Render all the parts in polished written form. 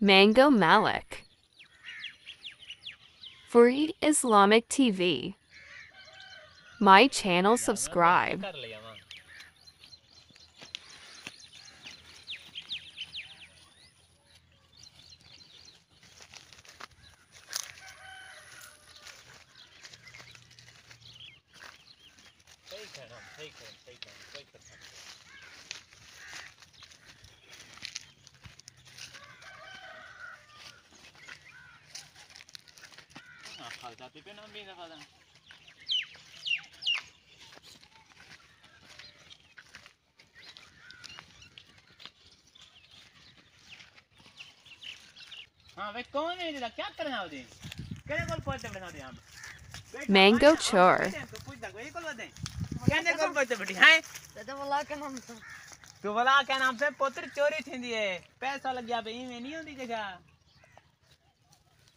Mango Malik. Free Islamic TV. My channel subscribe. हाँ भाई कौन है इधर क्या करना है उधर कहने को पहुंचते बैठा दे हम Mango chore. तो पूछ तक वही कॉल बता कहने को पहुंचते बैठी हैं तो बोला के नाम से तू बोला क्या नाम से पुत्र चोरी थी है पैसा लग गया भाई में नहीं होती जगह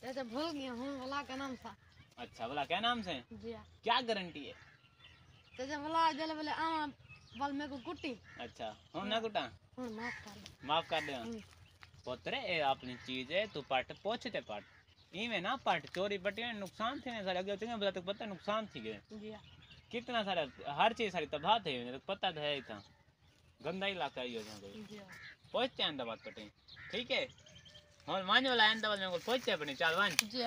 ये तो भूल गया हूँ बोला के नाम था अच्छा बोला क्या नाम से जी क्या गारंटी है तो जब बोला जले बोले आमा बल में को कुटी अच्छा हूं ना कुटा हूं माफ कर दे पुत्र ये अपनी चीज है तू पट पहुंचते पट इमे ना पट चोरी बटी नुकसान थे सारे अगे तुम्हें बता पता नुकसान थी गए जी कितना सारा हर चीज सारी तबाह थे मेरे को पता है था गंदा इलाका ही हो जाए जी पहुंचते हैं अहमदाबाद पटे ठीक है और मान वाला अहमदाबाद में पहुंचते अपने चाल वन जी